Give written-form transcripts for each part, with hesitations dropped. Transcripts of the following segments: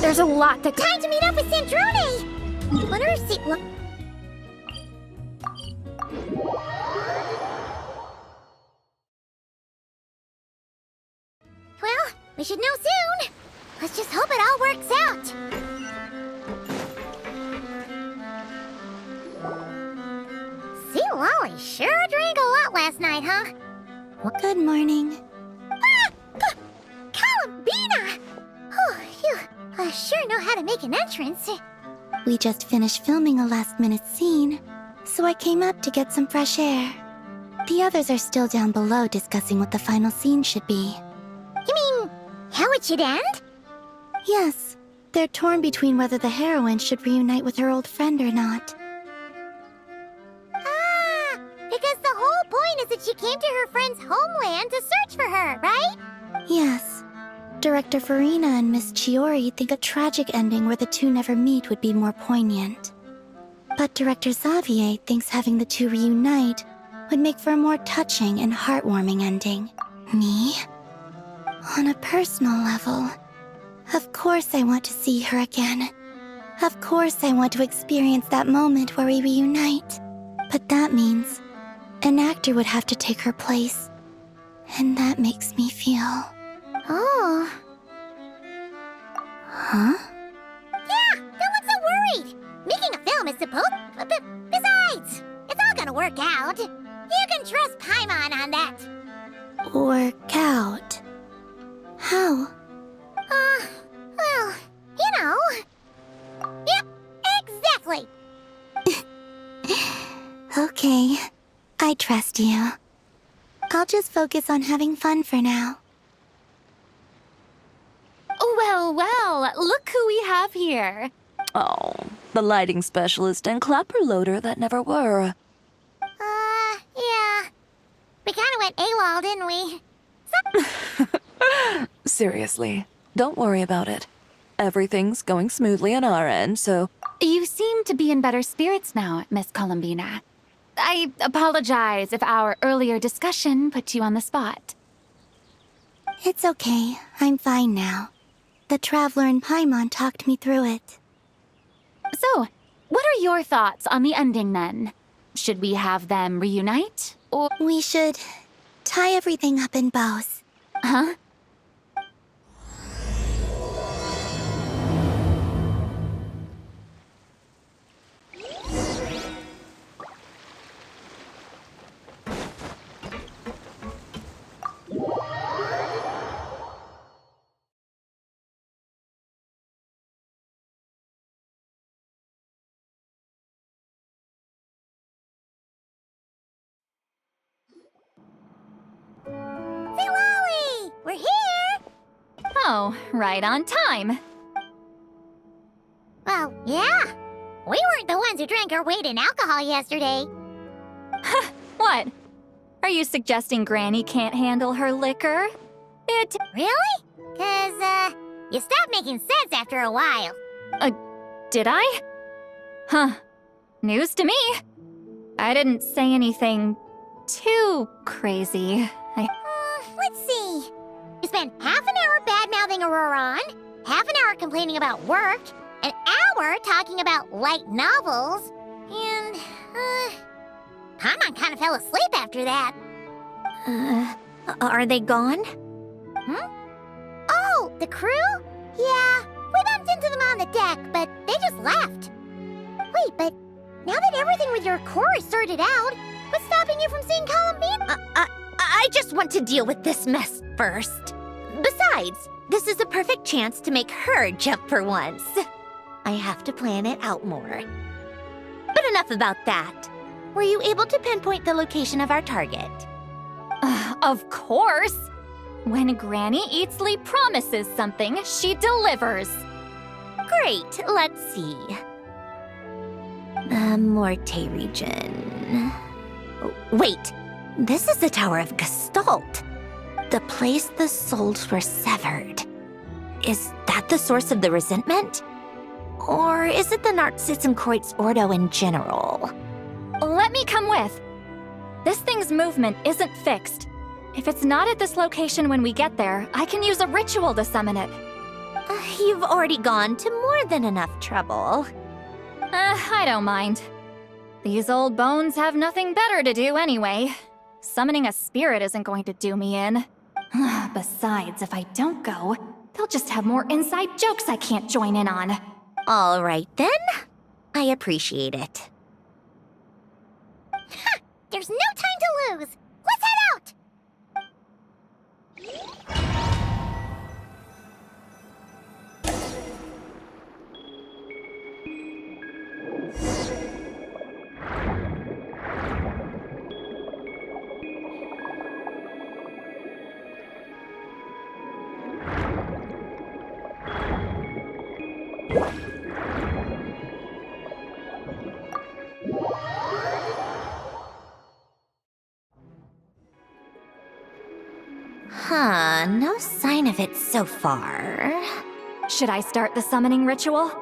There's a lot to... Time to meet up with Sandrone! Let her see... Look. Well, we should know soon. Let's just hope it all works out. See, Lolly sure drank a lot last night, huh? Good morning. Ah! Columbina! Oh, you sure know how to make an entrance. We just finished filming a last-minute scene, so I came up to get some fresh air. The others are still down below discussing what the final scene should be. You mean, how it should end? Yes, they're torn between whether the heroine should reunite with her old friend or not. Ah, because the whole point is that she came to her friend's homeland to search for her, right? Yes. Director Farina and Miss Chiori think a tragic ending where the two never meet would be more poignant. But Director Xavier thinks having the two reunite would make for a more touching and heartwarming ending. Me? On a personal level, of course I want to see her again. Of course I want to experience that moment where we reunite. But that means an actor would have to take her place. And that makes me feel... Oh. Huh? Yeah, don't look so worried. Making a film is supposed... But besides, it's all gonna work out. You can trust Paimon on that. Work out? How? Well, you know. Yep, exactly. Okay, I trust you. I'll just focus on having fun for now. Well, look who we have here. Oh, the lighting specialist and clapper loader that never were. Yeah. We kinda went AWOL, didn't we? Seriously, don't worry about it. Everything's going smoothly on our end, so... You seem to be in better spirits now, Miss Columbina. I apologize if our earlier discussion put you on the spot. It's okay, I'm fine now. The Traveler and Paimon talked me through it. So, what are your thoughts on the ending then? Should we have them reunite, or... We should tie everything up in bows. Huh? Say, Lolly! We're here! Oh, right on time. Well, yeah. We weren't the ones who drank our weight in alcohol yesterday. What? Are you suggesting Granny can't handle her liquor? Really? 'Cause, you stopped making sense after a while. Did I? Huh. News to me. I didn't say anything too crazy. Let's see. You spent half an hour bad-mouthing Auroron, half an hour complaining about work, an hour talking about light novels, and, Paimon kind of fell asleep after that. Are they gone? Oh, the crew? Yeah, we bumped into them on the deck, but they just left. Wait, but now that everything with your core is sorted out, what's stopping you from seeing Columbine? I just want to deal with this mess first. Besides, this is a perfect chance to make her jump for once. I have to plan it out more. But enough about that. Were you able to pinpoint the location of our target? Of course. When Granny Eatsley promises something, she delivers. Great, let's see. The Morte region. Wait, this is the Tower of Gestalt. The place the souls were severed. Is that the source of the resentment? Or is it the Narcissenkreuz Ordo in general? Let me come with. This thing's movement isn't fixed. If it's not at this location when we get there, I can use a ritual to summon it. You've already gone to more than enough trouble. I don't mind. These old bones have nothing better to do anyway. Summoning a spirit isn't going to do me in. Besides, if I don't go, they'll just have more inside jokes I can't join in on. All right, then. I appreciate it. Ha! There's no time to lose! Let's head out! Huh, no sign of it so far. Should I start the summoning ritual?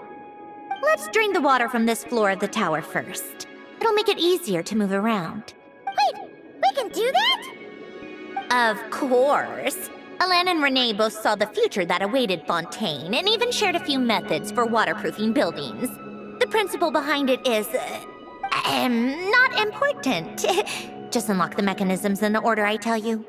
Let's drain the water from this floor of the tower first. It'll make it easier to move around. Wait, we can do that? Of course. Alan and Renee both saw the future that awaited Fontaine and even shared a few methods for waterproofing buildings. The principle behind it is, not important. Just unlock the mechanisms in the order I tell you.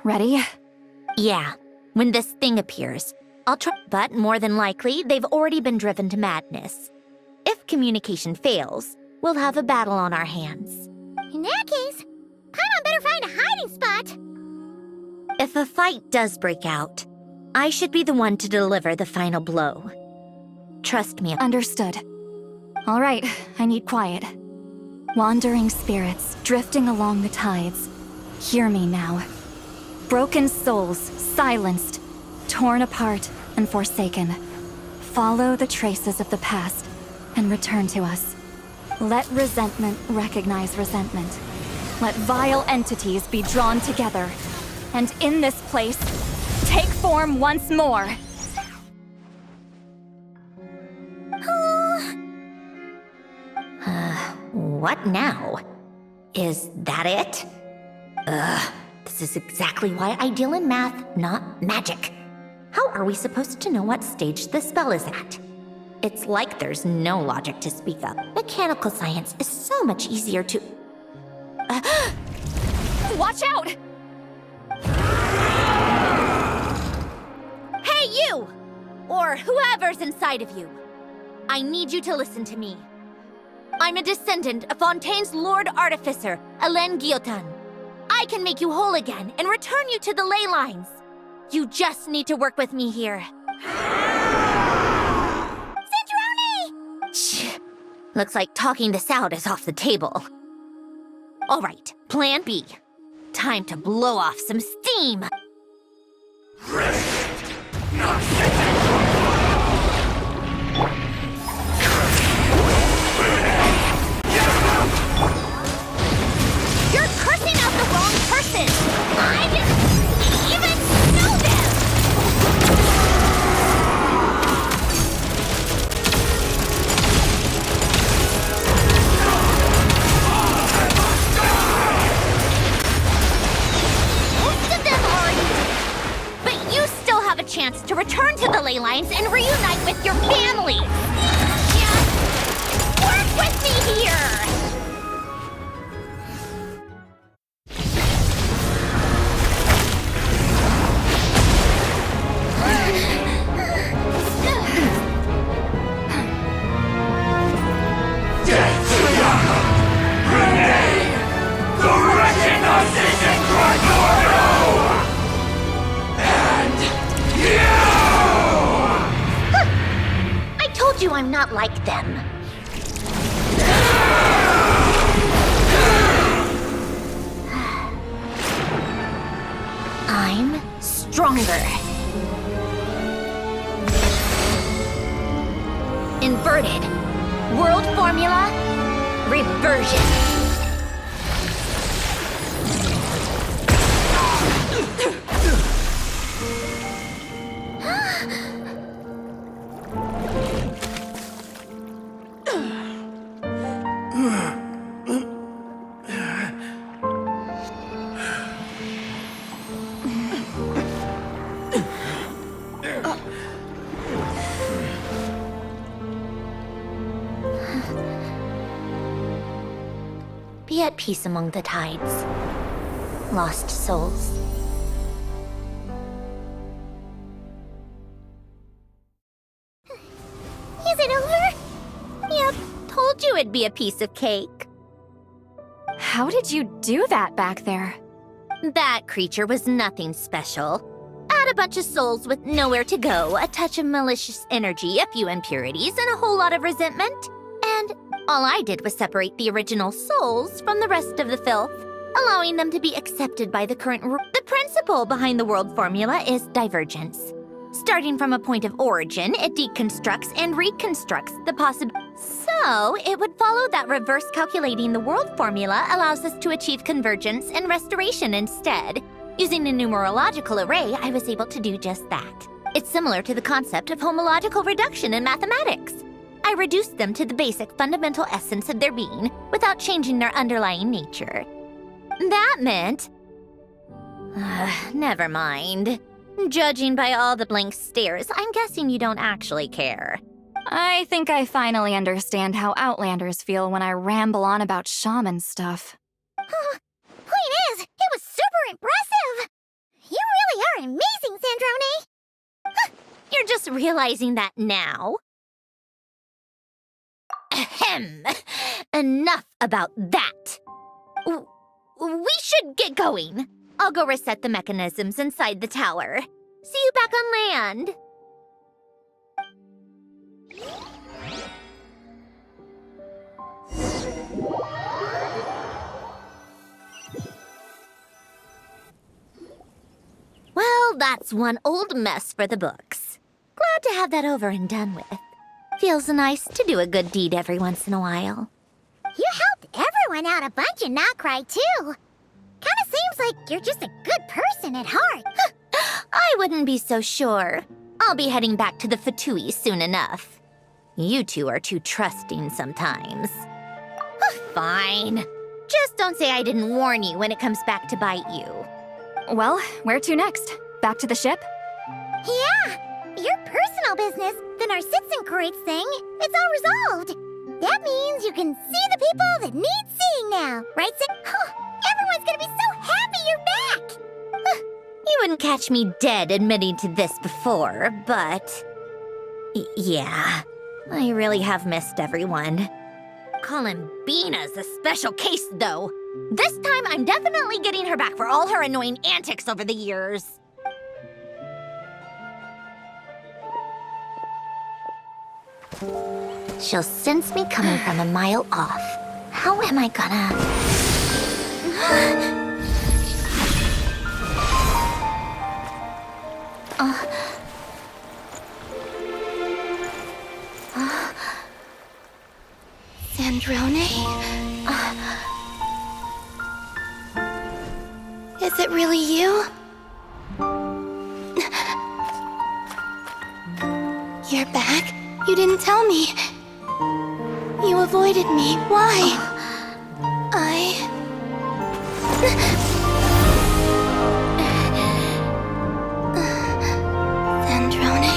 Ready? Yeah, when this thing appears, I'll try, but more than likely, they've already been driven to madness. If communication fails, we'll have a battle on our hands. In that case, Paimon better find a hiding spot. If a fight does break out, I should be the one to deliver the final blow. Trust me. Understood. All right, I need quiet. Wandering spirits, drifting along the tides. Hear me now. Broken souls, silenced, torn apart, and forsaken. Follow the traces of the past, and return to us. Let resentment recognize resentment. Let vile entities be drawn together. And in this place, take form once more. What now? Is that it? This is exactly why I deal in math, not magic. How are we supposed to know what stage the spell is at? It's like there's no logic to speak of. Mechanical science is so much easier to... Watch out! Hey, you! Or whoever's inside of you. I need you to listen to me. I'm a descendant of Fontaine's Lord Artificer, Alain Guillotin. I can make you whole again and return you to the ley lines. You just need to work with me here. Centrone! Shh. Looks like talking this out is off the table. All right, plan B. Time to blow off some steam. You're cursing out the wrong person! I didn't even know them! Most of them already did. But you still have a chance to return to the ley lines and reunite with your family. Just work with me here! you I'm not like them. I'm stronger. Inverted. World formula. Reversion. Be at peace among the tides. Lost souls. Is it over? Yep, told you it'd be a piece of cake. How did you do that back there? That creature was nothing special. Add a bunch of souls with nowhere to go, a touch of malicious energy, a few impurities, and a whole lot of resentment. And all I did was separate the original souls from the rest of the filth, allowing them to be accepted by the current The principle behind the world formula is divergence. Starting from a point of origin, it deconstructs and reconstructs the possible. So, it would follow that reverse calculating the world formula allows us to achieve convergence and restoration instead. Using a numerological array, I was able to do just that. It's similar to the concept of homological reduction in mathematics. I reduced them to the basic fundamental essence of their being without changing their underlying nature. That meant... never mind. Judging by all the blank stares, I'm guessing you don't actually care. I think I finally understand how Outlanders feel when I ramble on about shaman stuff. Point is, it was super impressive! You really are amazing, Sandrone! You're just realizing that now? Ahem. Enough about that. We should get going. I'll go reset the mechanisms inside the tower. See you back on land. Well, that's one old mess for the books. Glad to have that over and done with. Feels nice to do a good deed every once in a while. You helped everyone out a bunch and not cry, too. Kinda seems like you're just a good person at heart. I wouldn't be so sure. I'll be heading back to the Fatui soon enough. You two are too trusting sometimes. Fine. Just don't say I didn't warn you when it comes back to bite you. Well, where to next? Back to the ship? Yeah, your personal business, the Narcitsan thing, it's all resolved. That means you can see the people that need seeing now, right, everyone's gonna be so happy you're back! You wouldn't catch me dead admitting to this before, but... yeah, I really have missed everyone. Colin Bina's a special case, though. This time, I'm definitely getting her back for all her annoying antics over the years. She'll sense me coming from a mile off. How am I gonna... Sandrone? Is it really you? You're back? You didn't tell me. You avoided me. Why? Sandrone?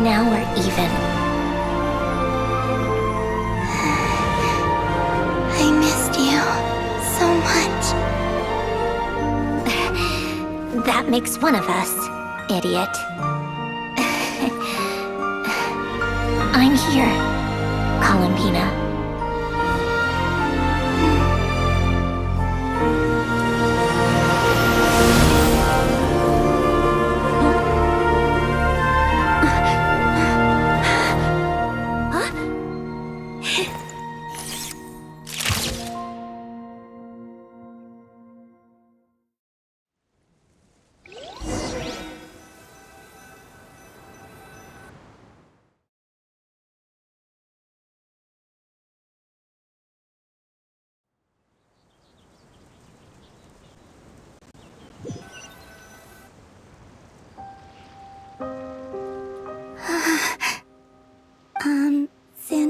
Now we're even. I missed you so much. That makes one of us, idiot. I'm here, Columbina.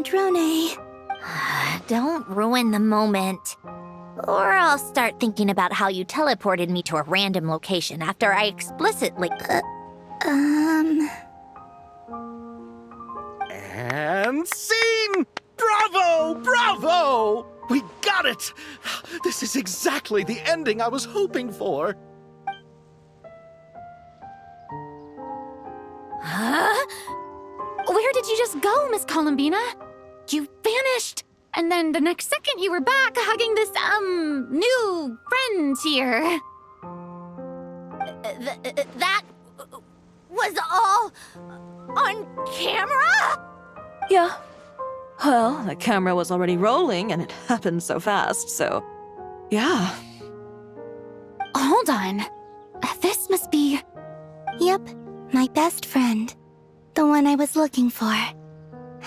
Sandrone. Don't ruin the moment. Or I'll start thinking about how you teleported me to a random location after I explicitly... And scene! Bravo! Bravo! We got it! This is exactly the ending I was hoping for. Huh? Where did you just go, Miss Columbina? You vanished! And then the next second you were back hugging this, new friend here. That was all on camera? Yeah. Well, the camera was already rolling and it happened so fast, so yeah. Hold on. This must be... Yep, my best friend. The one I was looking for.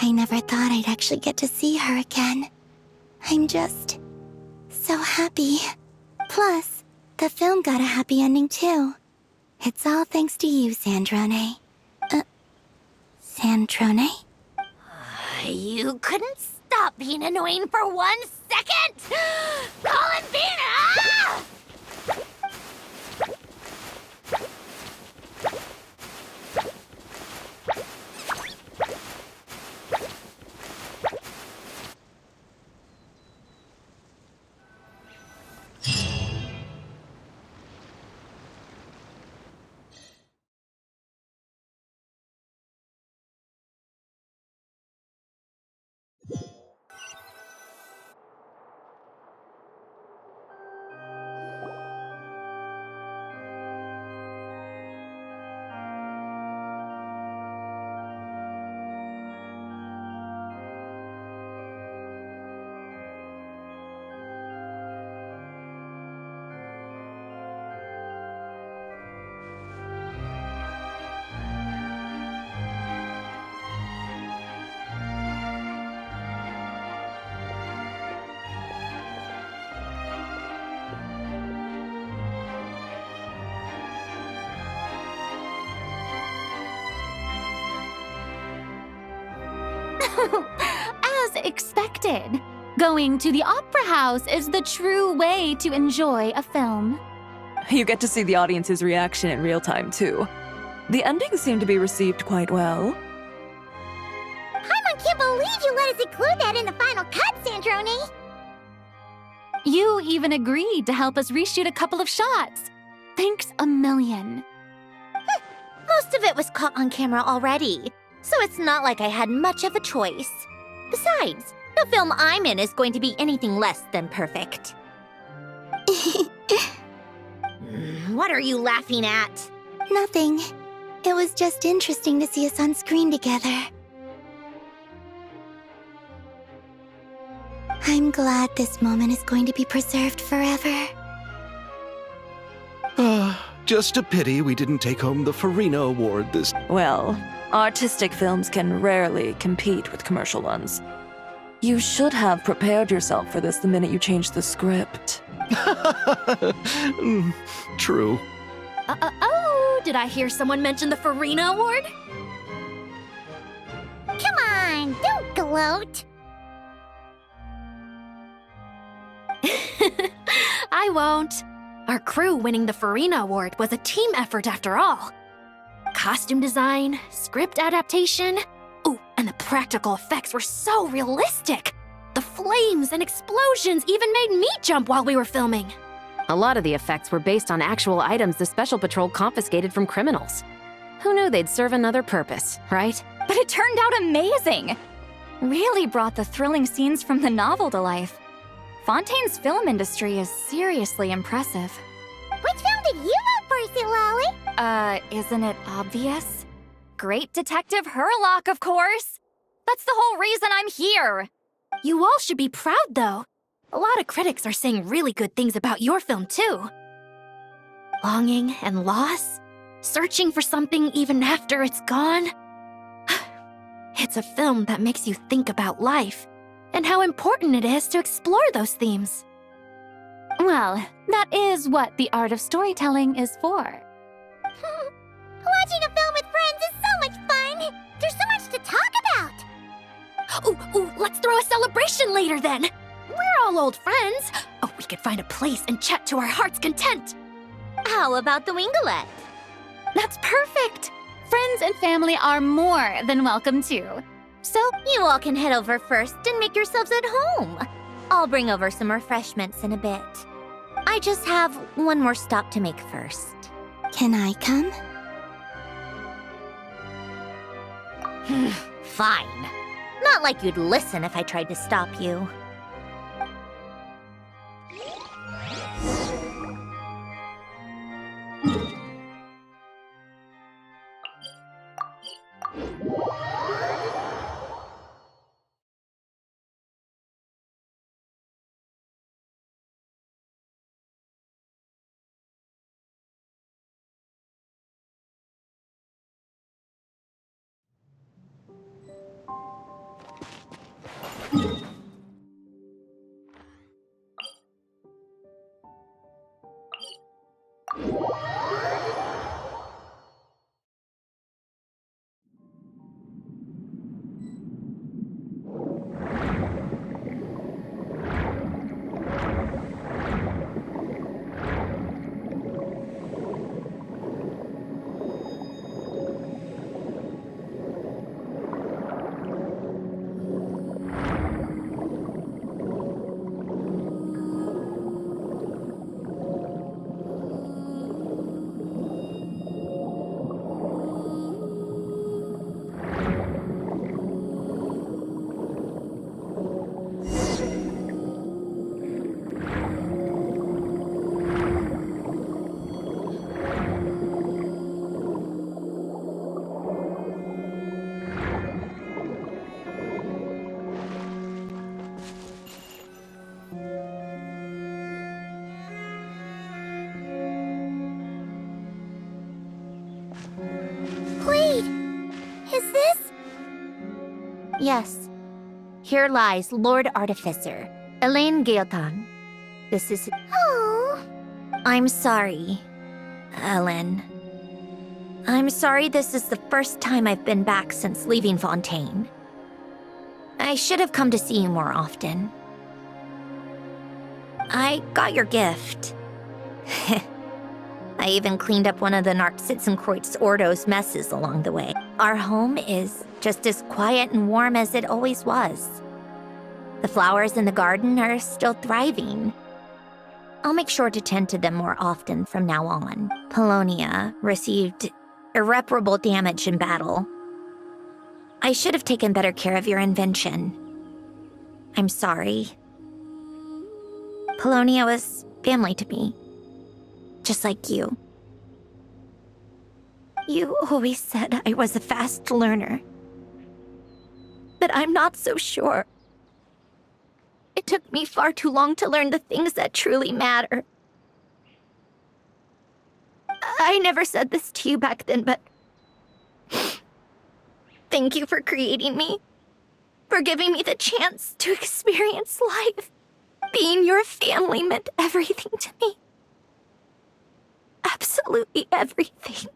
I never thought I'd actually get to see her again. I'm just so happy. Plus, the film got a happy ending too. It's all thanks to you, Sandrone. Sandrone? You couldn't stop being annoying for 1 second! Columbina! As expected, going to the opera house is the true way to enjoy a film. You get to see the audience's reaction in real time, too. The ending seemed to be received quite well. I can't believe you let us include that in the final cut, Sandrone. You even agreed to help us reshoot a couple of shots. Thanks a million. Most of it was caught on camera already, so it's not like I had much of a choice. Besides, the film I'm in is going to be anything less than perfect. What are you laughing at? Nothing. It was just interesting to see us on screen together. I'm glad this moment is going to be preserved forever. Just a pity we didn't take home the Farina Award this... Well, artistic films can rarely compete with commercial ones. You should have prepared yourself for this the minute you changed the script. True. Oh, did I hear someone mention the Farina Award? Come on, don't gloat. I won't. Our crew winning the Farina Award was a team effort after all. Costume design, script adaptation. Ooh, and the practical effects were so realistic. The flames and explosions even made me jump while we were filming. A lot of the effects were based on actual items the Special Patrol confiscated from criminals. Who knew they'd serve another purpose, right? But it turned out amazing. Really brought the thrilling scenes from the novel to life. Fontaine's film industry is seriously impressive. Which film did you vote for, Silali? Isn't it obvious? Great Detective Herlock, of course! That's the whole reason I'm here! You all should be proud, though. A lot of critics are saying really good things about your film, too. Longing and loss? Searching for something even after it's gone? It's a film that makes you think about life, and how important it is to explore those themes. Well, that is what the art of storytelling is for. Watching a film with friends is so much fun! There's so much to talk about! Ooh, a celebration later then. We're all old friends. Oh, we could find a place and chat to our heart's content. How about the Winglet? That's perfect! Friends and family are more than welcome too. So you all can head over first and make yourselves at home. I'll bring over some refreshments in a bit. I just have one more stop to make first. Can I come? Fine. Not like you'd listen if I tried to stop you. Wait! Is this? Yes. Here lies Lord Artificer, Elaine Gaeltan. This is... Oh! I'm sorry, Ellen. I'm sorry this is the first time I've been back since leaving Fontaine. I should have come to see you more often. I got your gift. I even cleaned up one of the Narcitzenkreuz Ordo's messes along the way. Our home is just as quiet and warm as it always was. The flowers in the garden are still thriving. I'll make sure to tend to them more often from now on. Polonia received irreparable damage in battle. I should have taken better care of your invention. I'm sorry. Polonia was family to me. Just like you. You always said I was a fast learner. But I'm not so sure. It took me far too long to learn the things that truly matter. I never said this to you back then, but... Thank you for creating me. For giving me the chance to experience life. Being your family meant everything to me. Absolutely everything.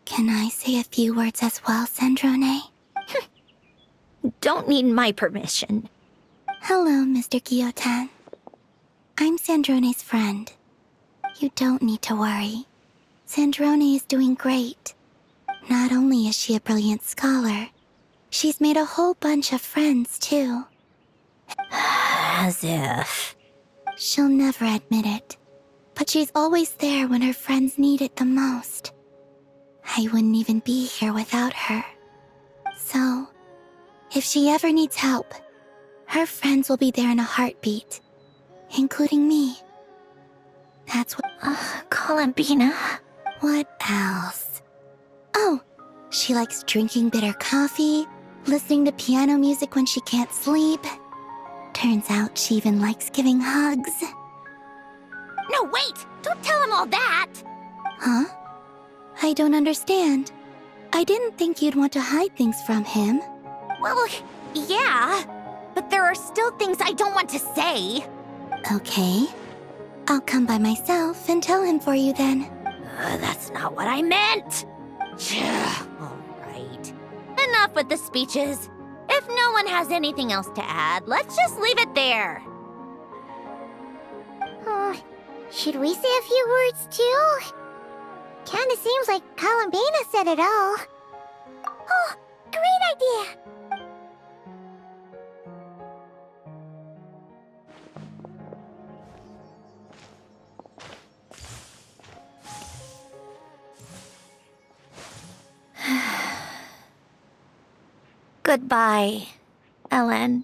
Can I say a few words as well, Sandrone? Don't need my permission. Hello, Mr. Gaeltan. I'm Sandrone's friend. You don't need to worry. Sandrone is doing great. Not only is she a brilliant scholar, she's made a whole bunch of friends, too. As if... She'll never admit it, but she's always there when her friends need it the most. I wouldn't even be here without her. So, if she ever needs help, her friends will be there in a heartbeat, including me. That's what... Columbina. What else? Oh, she likes drinking bitter coffee, listening to piano music when she can't sleep. Turns out she even likes giving hugs. No, wait! Don't tell him all that! Huh? I don't understand. I didn't think you'd want to hide things from him. Well, yeah, but there are still things I don't want to say. Okay. I'll come by myself and tell him for you then. That's not what I meant! All right. Enough with the speeches. If no one has anything else to add, let's just leave it there. Should we say a few words too? Kinda seems like Columbina said it all. Oh, great idea! Goodbye, Ellen.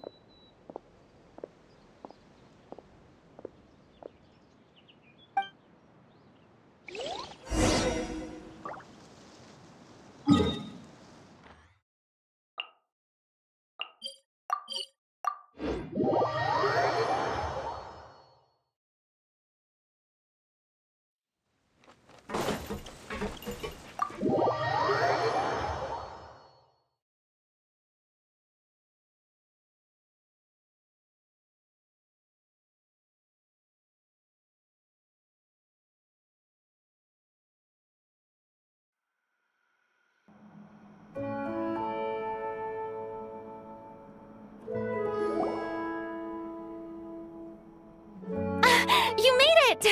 You made it!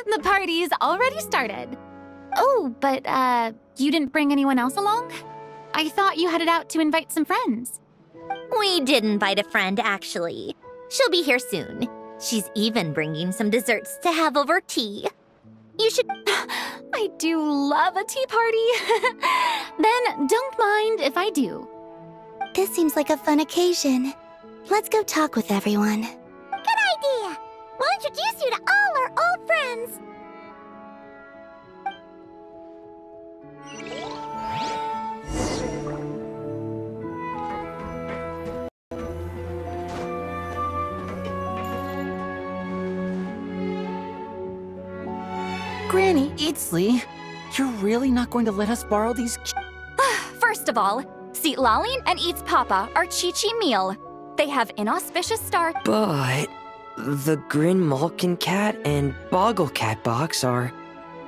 The party's already started. Oh, but, you didn't bring anyone else along? I thought you headed out to invite some friends. We did invite a friend, actually. She'll be here soon. She's even bringing some desserts to have over tea. You should... I do love a tea party. Then don't mind if I do. This seems like a fun occasion. Let's go talk with everyone. Good idea! We'll introduce you to all our old friends. Granny Eatsley, you're really not going to let us borrow these First of all, Seat Lalin and Eats Papa are Chi-Chi meal. They have inauspicious start. But the Grin Malkin Cat and Boggle Cat box are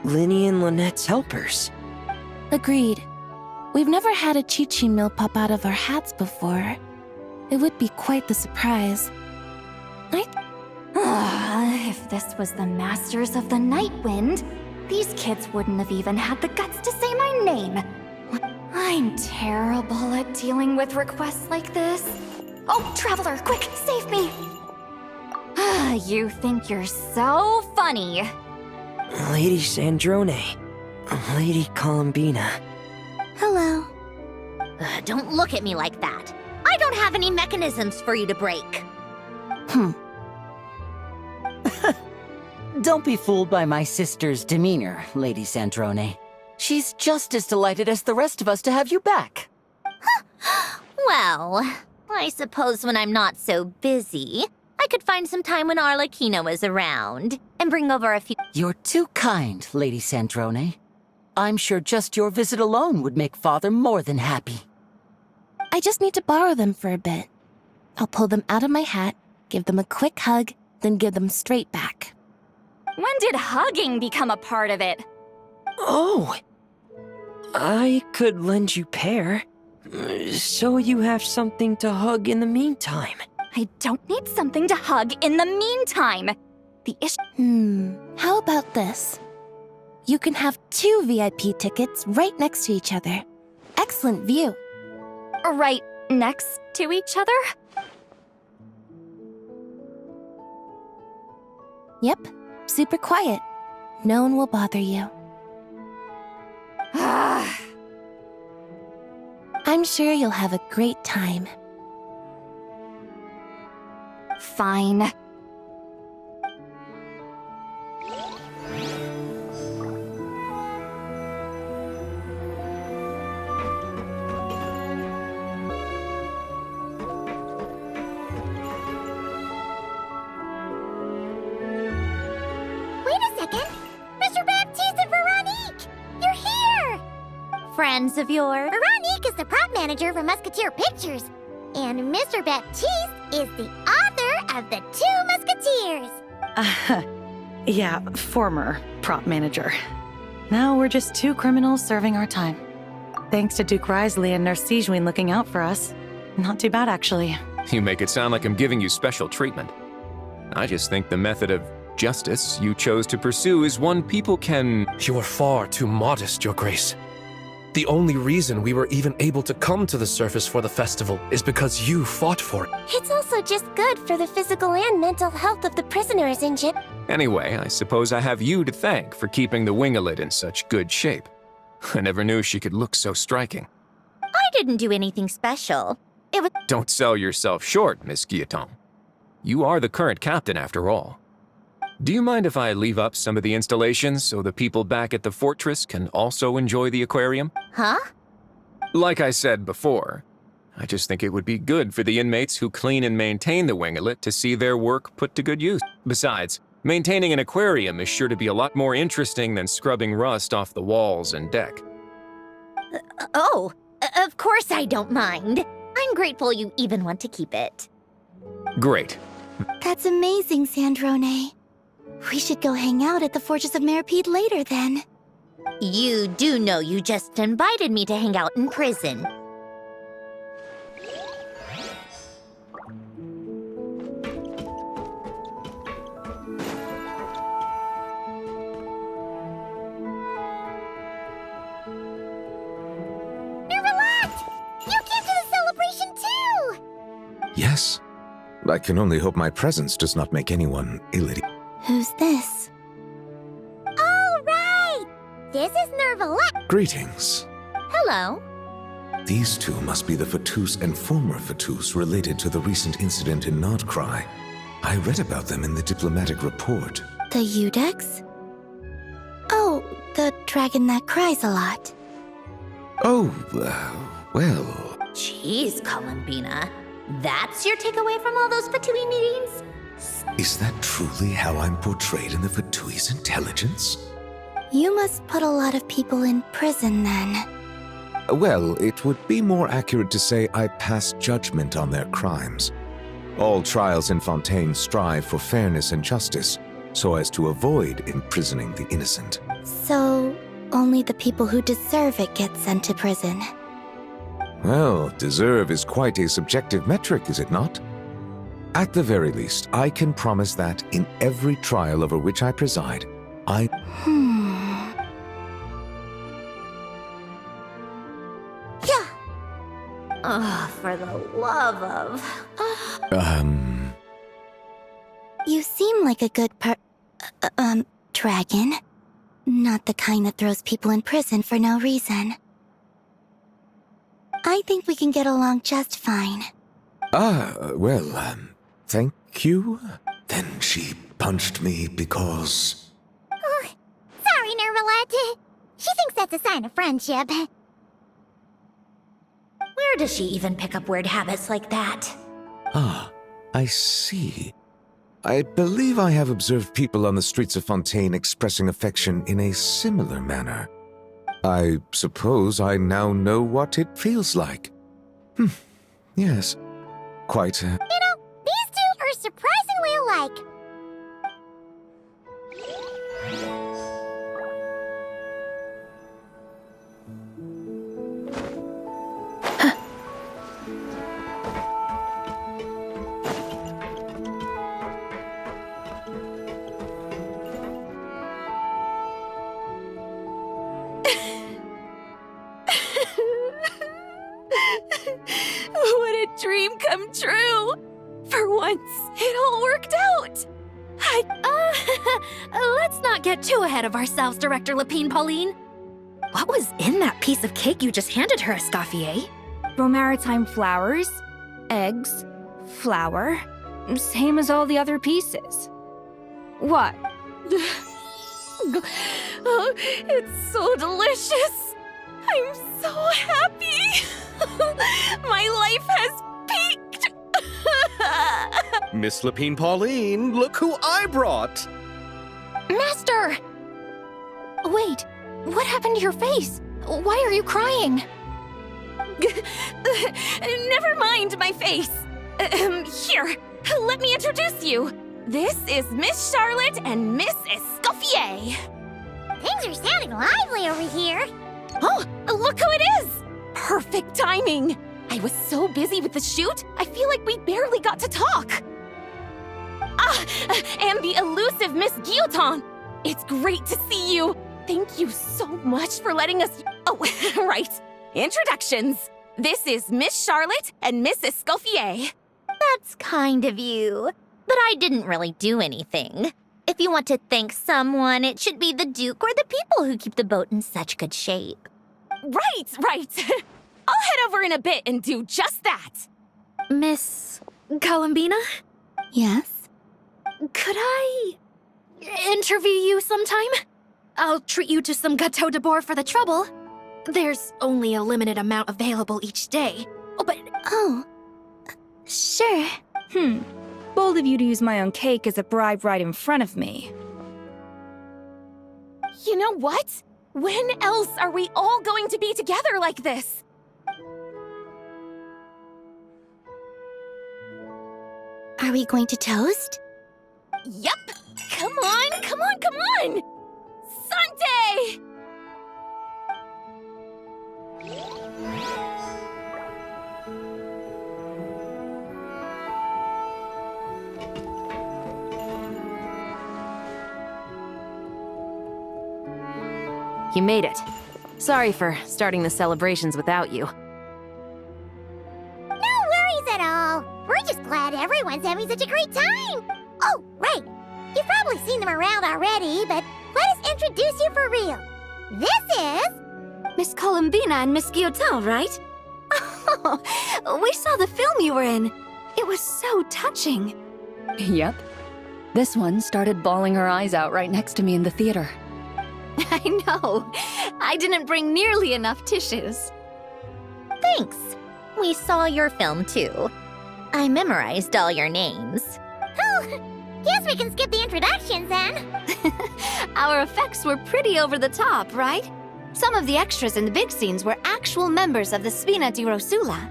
Linny and Lynette's helpers. Agreed. We've never had a Chi-Chi meal pop out of our hats before. It would be quite the surprise. If this was the Masters of the Night Wind, these kids wouldn't have even had the guts to say my name. I'm terrible at dealing with requests like this. Oh, Traveler, quick, save me! You think you're so funny. Lady Sandrone, Lady Columbina. Hello. Don't look at me like that. I don't have any mechanisms for you to break. Don't be fooled by my sister's demeanor, Lady Sandrone. She's just as delighted as the rest of us to have you back. Well, I suppose when I'm not so busy, I could find some time when Arlecchino is around and bring over a few... You're too kind, Lady Sandrone. I'm sure just your visit alone would make Father more than happy. I just need to borrow them for a bit. I'll pull them out of my hat, give them a quick hug, then give them straight back. When did hugging become a part of it? Oh, I could lend you pair, so you have something to hug in the meantime. I don't need something to hug in the meantime. The issue... How about this? You can have 2 VIP tickets right next to each other. Excellent view. Right next to each other? Yep, super quiet. No one will bother you. I'm sure you'll have a great time. Fine. Wait a second! Mr. Baptiste and Veronique! You're here! Friends of yours? Veronique is the prop manager for Musketeer Pictures, and Mr. Baptiste is the author of The Two Musketeers. Yeah, former prop manager. Now we're just 2 criminals serving our time. Thanks to Duke Risley and Nurse Sijwin looking out for us. Not too bad, actually. You make it sound like I'm giving you special treatment. I just think the method of justice you chose to pursue is one people can... You are far too modest, Your Grace. The only reason we were even able to come to the surface for the festival is because you fought for it. It's also just good for the physical and mental health of the prisoners in Jin. Anyway, I suppose I have you to thank for keeping the winglet in such good shape. I never knew she could look so striking. I didn't do anything special. It was— Don't sell yourself short, Miss Guillotin. You are the current captain, after all. Do you mind if I leave up some of the installations so the people back at the fortress can also enjoy the aquarium? Huh? Like I said before, I just think it would be good for the inmates who clean and maintain the winglet to see their work put to good use. Besides, maintaining an aquarium is sure to be a lot more interesting than scrubbing rust off the walls and deck. Of course I don't mind. I'm grateful you even want to keep it. Great. That's amazing, Sandrone. We should go hang out at the Fortress of Meripede later, then. You do know you just invited me to hang out in prison. Yes. I can only hope my presence does not make anyone ill at ease. Who's this? All right! This is Nervalette. Greetings. Hello. These two must be the Fatus and former Fatus related to the recent incident in Nodcry. I read about them in the diplomatic report. The Udex? Oh, the dragon that cries a lot. Oh, well... Jeez, Columbina. That's your takeaway from all those Fatui meetings? Is that truly how I'm portrayed in the Fatui's intelligence? You must put a lot of people in prison, then. Well, it would be more accurate to say I pass judgment on their crimes. All trials in Fontaine strive for fairness and justice, so as to avoid imprisoning the innocent. So, only the people who deserve it get sent to prison. Well, deserve is quite a subjective metric, is it not? At the very least, I can promise that in every trial over which I preside, I... Yeah. Oh, for the love of... You seem like a good dragon. Not the kind that throws people in prison for no reason. I think we can get along just fine. Thank you? Then she punched me because... Oh, sorry, Nervalette. She thinks that's a sign of friendship. Where does she even pick up weird habits like that? Ah, I see. I believe I have observed people on the streets of Fontaine expressing affection in a similar manner. I suppose I now know what it feels like. Yes. Quite, You know, these two are surprisingly alike. What a dream come true! For once, it all worked out! Let's not get too ahead of ourselves, Director Lapine Pauline. What was in that piece of cake you just handed her, Escoffier? Romaritime flowers, eggs, flour, same as all the other pieces. What? Oh, it's so delicious! I'm so happy! My life has peaked! Miss Lapine Pauline, look who I brought! Master! Wait, what happened to your face? Why are you crying? Never mind my face. Here, let me introduce you. This is Miss Charlotte and Miss Escoffier. Things are sounding lively over here. Oh, look who it is! Perfect timing! I was so busy with the shoot, I feel like we barely got to talk. And the elusive Miss Guillotin. It's great to see you. Thank you so much for letting us... Oh, right. Introductions. This is Miss Charlotte and Miss Escoffier. That's kind of you. But I didn't really do anything. If you want to thank someone, it should be the Duke or the people who keep the boat in such good shape. Right. I'll head over in a bit and do just that. Miss Columbina? Yes? Could I interview you sometime? I'll treat you to some gâteau de bord for the trouble. There's only a limited amount available each day. Oh, but... Oh, sure. Bold of you to use my own cake as a bribe right in front of me. You know what? When else are we all going to be together like this? Are we going to toast? Yep! Come on! Sunday! You made it. Sorry for starting the celebrations without you. No worries at all. We're just glad everyone's having such a great time. Oh, right. You've probably seen them around already, but let us introduce you for real. This is... Miss Columbina and Miss Guillotin, right? Oh, we saw the film you were in. It was so touching. Yep. This one started bawling her eyes out right next to me in the theater. I know. I didn't bring nearly enough tissues. Thanks. We saw your film too. I memorized all your names. Oh, guess we can skip the introductions then. Our effects were pretty over the top, right? Some of the extras in the big scenes were actual members of the Spina di Rosula.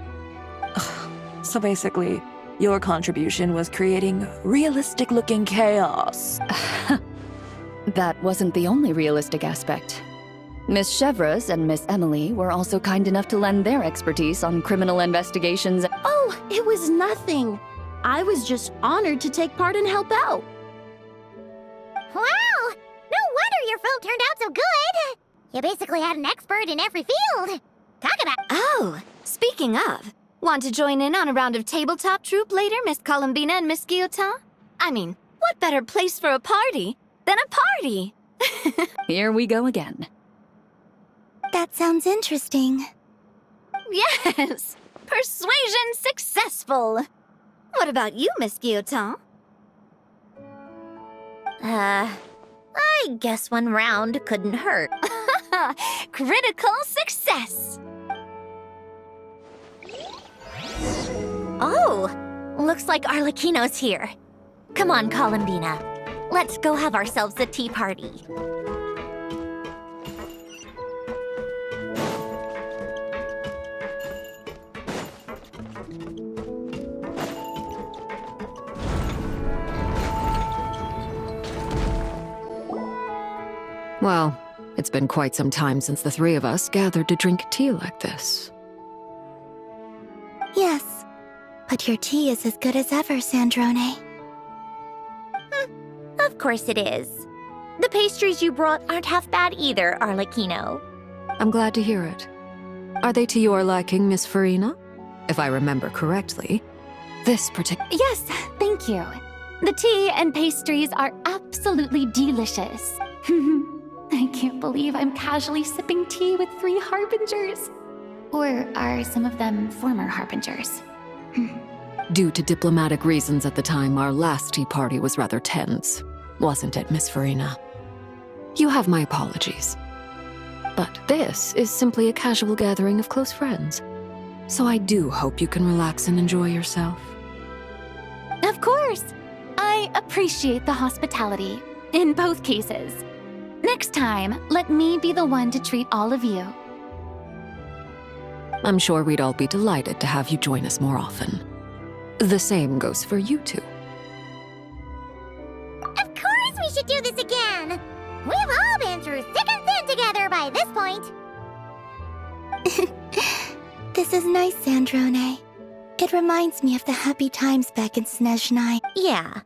So basically, your contribution was creating realistic-looking chaos. That wasn't the only realistic aspect. Miss Chevres and Miss Emily were also kind enough to lend their expertise on criminal investigations. Oh, it was nothing. I was just honored to take part and help out. Wow! No wonder your film turned out so good. You basically had an expert in every field. Talk about... Oh, speaking of, want to join in on a round of tabletop troupe later, Miss Columbina and Miss Guillotin? I mean, what better place for a party than a party? Here we go again. That sounds interesting. Yes! Persuasion successful! What about you, Miss Guillotin? I guess one round couldn't hurt. Critical success! Oh, looks like Arlecchino's here. Come on, Columbina. Let's go have ourselves a tea party. Well, it's been quite some time since the three of us gathered to drink tea like this. Yes, but your tea is as good as ever, Sandrone. Of course it is. The pastries you brought aren't half bad either, Arlecchino. I'm glad to hear it. Are they to your liking, Miss Farina? If I remember correctly, this particular... Yes, thank you. The tea and pastries are absolutely delicious. I can't believe I'm casually sipping tea with 3 harbingers. Or are some of them former harbingers? Due to diplomatic reasons at the time, our last tea party was rather tense, wasn't it, Miss Farina? You have my apologies. But this is simply a casual gathering of close friends. So I do hope you can relax and enjoy yourself. Of course! I appreciate the hospitality, in both cases. Next time, let me be the one to treat all of you. I'm sure we'd all be delighted to have you join us more often. The same goes for you two. Of course we should do this again! We've all been through thick and thin together by this point. This is nice, Sandrone. It reminds me of the happy times back in Snezhnai. Yeah.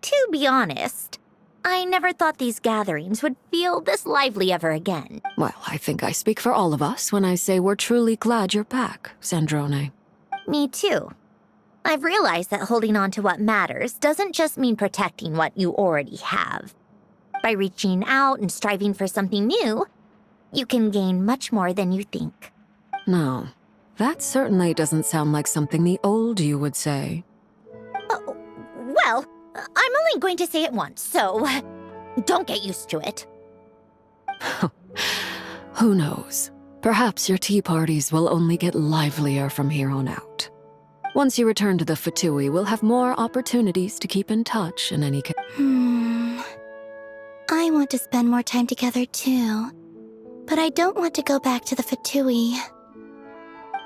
To be honest, I never thought these gatherings would feel this lively ever again. Well, I think I speak for all of us when I say we're truly glad you're back, Sandrone. Me too. I've realized that holding on to what matters doesn't just mean protecting what you already have. By reaching out and striving for something new, you can gain much more than you think. No, that certainly doesn't sound like something the old you would say. Well, I'm only going to say it once, so don't get used to it. Who knows? Perhaps your tea parties will only get livelier from here on out. Once you return to the Fatui, we'll have more opportunities to keep in touch in any case. I want to spend more time together too. But I don't want to go back to the Fatui.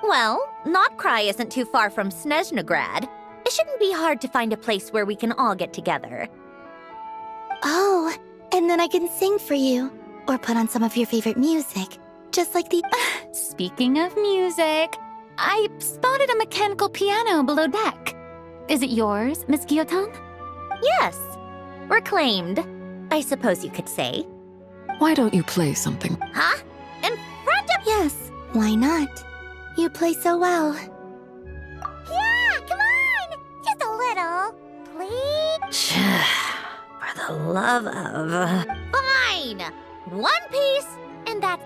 Well, Notcry isn't too far from Snezhnograd. It shouldn't be hard to find a place where we can all get together. Oh, and then I can sing for you. Or put on some of your favorite music. Just like the... Speaking of music, I spotted a mechanical piano below deck. Is it yours, Miss Gyotan? Yes. Reclaimed, I suppose you could say. Why don't you play something? Huh? In front of... Yes, why not? You play so well. Yeah, come on! Just a little, please. For the love of... Fine! One piece, and that's...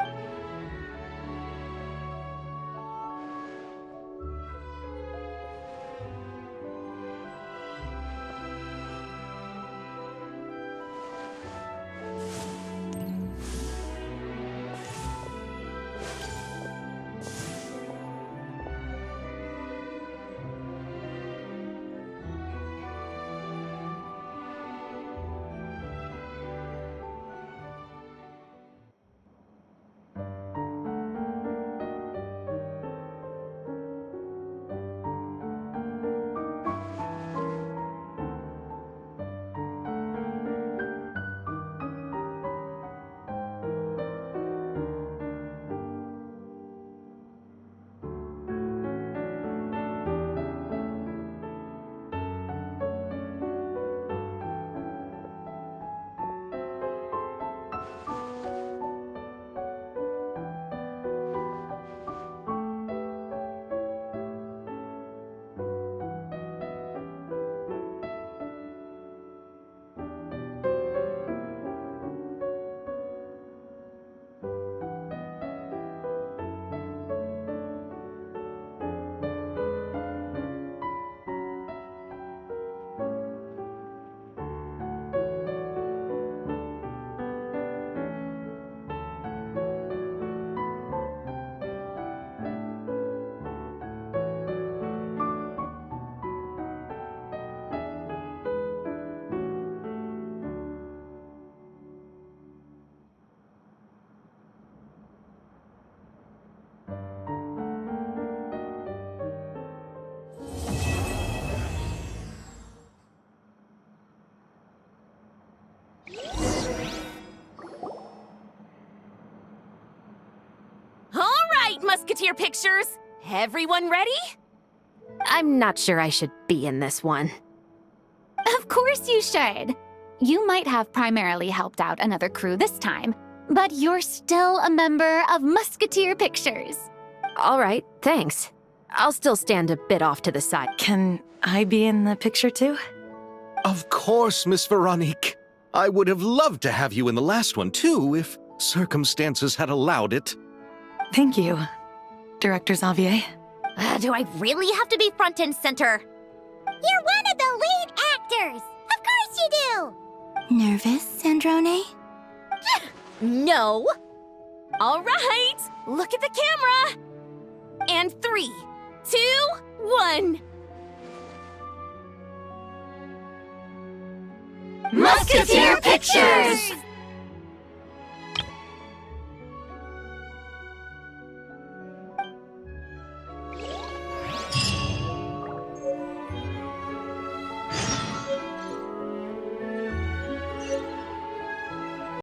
Musketeer pictures. Everyone ready? I'm not sure I should be in this one. Of course you should. You might have primarily helped out another crew this time, but you're still a member of Musketeer Pictures. All right, thanks. I'll still stand a bit off to the side. Can I be in the picture too? Of course, Miss Veronique. I would have loved to have you in the last one too, if circumstances had allowed it. Thank you, Director Xavier. Do I really have to be front and center? You're one of the lead actors! Of course you do! Nervous, Sandrone? No! All right, look at the camera! And 3, 2, 1... Musketeer Pictures!